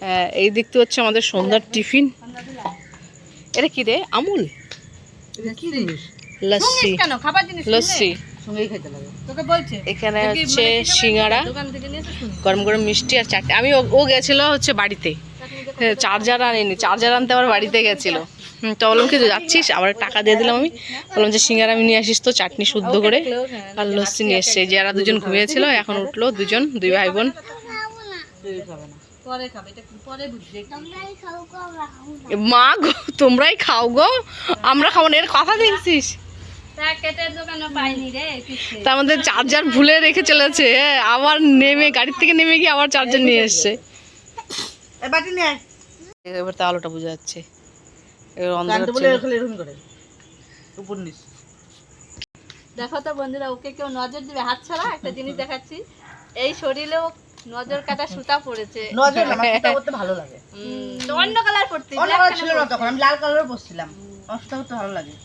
হ্যাঁ, এই দেখতে হচ্ছে আমাদের সন্ধ্যার টিফিন। এটা কি রে? আমুল লস্যি। লস্যি এখানে হচ্ছে সিঙ্গারা, গরম গরম মিষ্টি আর চাটনি। আমি ও গেছিল হচ্ছে বাড়িতে, চার্জার আনেনি, চার্জার আনতে আবার বাড়িতে গেছিল। তো বললাম কি যাচ্ছিস, আবার টাকা দিয়ে দিলাম। আমি বললাম যে সিঙ্গারা আমি নিয়ে আসিস তো, চাটনি শুদ্ধ করে, আর লস্যি নিয়ে এসছে। যারা দুজন ঘুমিয়েছিল এখন উঠলো, দুই ভাই বোন। মা গো, তোমরাই খাও গো, আমরা খাবো না, এর কথা দেখছিস? তার মধ্যে চার্জার ভুলে রেখে চলেছে, আবার নেমে গাড়ির থেকে নেমে গিয়ে আবার চার্জার নিয়ে এসছে। এবার তো আলোটা বোঝা যাচ্ছে। দেখো তো বন্ধুরা, ওকে কেউ নজর দিবে হাত ছাড়া। একটা জিনিস দেখাচ্ছি, এই শরীরেও নজর কাটা সুতা পড়েছে। নজর না, সুতা করতে ভালো লাগে। অন্য কালার পড়তে ছিল না তখন, আমি লাল কালারও পরছিলাম। সুতা করতে ভালো লাগে।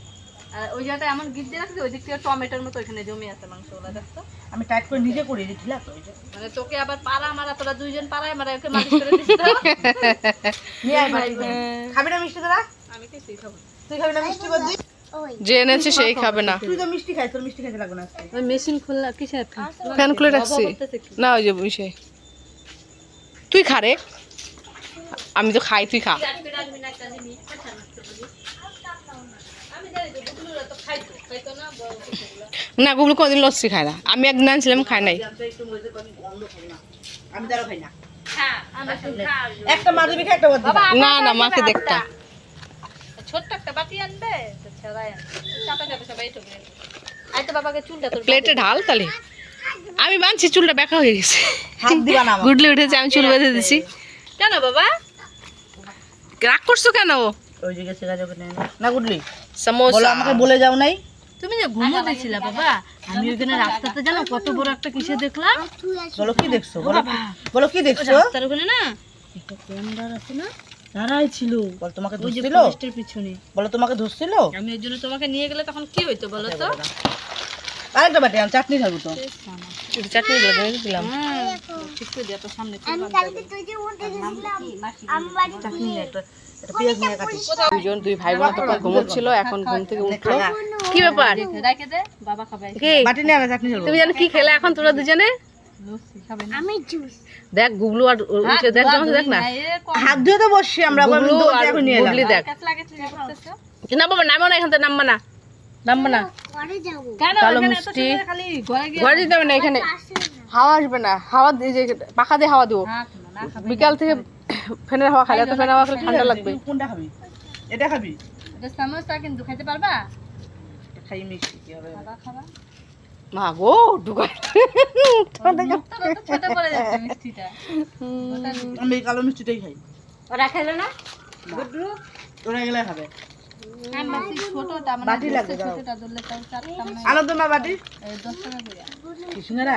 আর ওই জায়গাটা এমন গিট দিয়ে রাখছি, ওই দিক থেকে টমেটোর মতো ওইখানে জমে আছে মাংসগুলো। দেখতো আমি টাইট করে নিজে করে দিছিলা তো। মানে তোকে আবার পাড়া মারা, তোরা দুইজন পাড়ায় মারা, ওকে মালিশ করে দিস তো। নিয়ে আয় বাড়ি। খাবি না মিষ্টি তোরা? আমি কিছুই খাবো না। তুই খাবি না মিষ্টি বদ্দি? যে এনেছে সেই খাবে না। তুই তো মিষ্টি খাইছ, তোর মিষ্টি খাইতে লাগবে না আজকে। ওই মেশিন খোলা কিসের? ফ্যান খুলে রাখছি না, ওই যে বিষয়। তুই খা রে, আমি তো খাই, তুই খা। না, গুগল কোনদিন লস্যি খায় না। আমি একদিন আনছিলাম, খাই নাই। আমি তারও খাই না। একটা মা দিবি, একটা বদ্দি। না না, মাকে দেখতা। ছোট্ট একটা বাটি আনবে তো ছড়াই চাপা যাবে সবাই ঠকে। আই তো বাবাকে চুলটা তোর প্লেটে ঢাল তাহলে। আমি বানছি, চুলটা বেঁকা হয়ে গেছে। হাত দিবা না। গুডলি উঠেছে, আমি চুল বেঁধে দিছি। কেন বাবা রাগ করছো কেন? ওই যে গেছে গাজর কেন না গুডলি? সমোসা বলো, আমাকে বলে যাও নাই? তুমি যে ঘুমো দিছিলা বাবা, আমি ওখানে রাস্তাতে জানো কত বড় একটা কিসে দেখলাম। বলো কি দেখছো? বলো কি দেখছো? রাস্তার ওখানে না একটা পেন্ডার আছে না, দাঁড়াই ছিল। বল তোমাকে ওই যে ধরছিল? পোস্টের পিছনে। বলো তোমাকে ধরছিল? আমি এর জন্য তোমাকে নিয়ে গেলে তখন কি হইতো বলো তো? আরেকটা বাটি আমি চাটনি খাবো তো। চাটনি দিলাম। ঠিক করে দিয়া তো সামনে আমি কালকে তুই যে উঠে গেছিলাম আমি বাড়ি চাটনি নিয়ে একটা পেঁয়াজ নিয়ে কাটি। দুই ভাই বোন তো ঘুমোচ্ছিল, এখন ঘুম থেকে উঠলো। কি ব্যাপার? রাখে দে, বাবা খাবে। কি বাটি নিয়ে আমি চাটনি খাবো। তুমি জানো কি খেলে এখন তোরা দুজনে? লস্যি খাবে না? আমি জুস দেখ গুগলু আর উঠে দেখ, যেমন দেখ না, হাত ধুয়ে তো বসছি আমরা। গুগলু আর গুগলি দেখ। কাটলা কাটলি করতেছে। না বাবা, নামো না, এখান থেকে নামবা না, নামবা না। ঘরে যাব কেন কালো এখানে এত মিষ্টি। সুন্দর খালি ঘরে গিয়ে ঘরে দিতে হবে না, এখানে আসে না হাওয়া আসবে না। হাওয়া এই যে পাখা দিয়ে হাওয়া দেবো। থাক না, না খাবে। বিকাল থেকে ফ্যানের হাওয়া খাইলে তো ফ্যানের হাওয়া খেলে ঠান্ডা লাগবে। তুই কোনটা খাবি? এটা খাবি? এটা সমোসা কিন্তু খাইতে পারবা? এটা খাই মিষ্টি কি হবে? খাবা খাবা। মা গো ঢুকাই। মুখটা তো ছোট পড়ে যাচ্ছে মিষ্টিটা। আমি এই কালো মিষ্টিটাই খাই। ওরা খেলো না? গুড্ডু তোরা গেলে খাবে। আমি ভাবছি ছোটটা মানে বাটি লাগবে, দাও। ছোটটা ধরলে তাও চারটা আনো তো মা বাটি। 10 টাকা করে। কি সিঙ্গারা?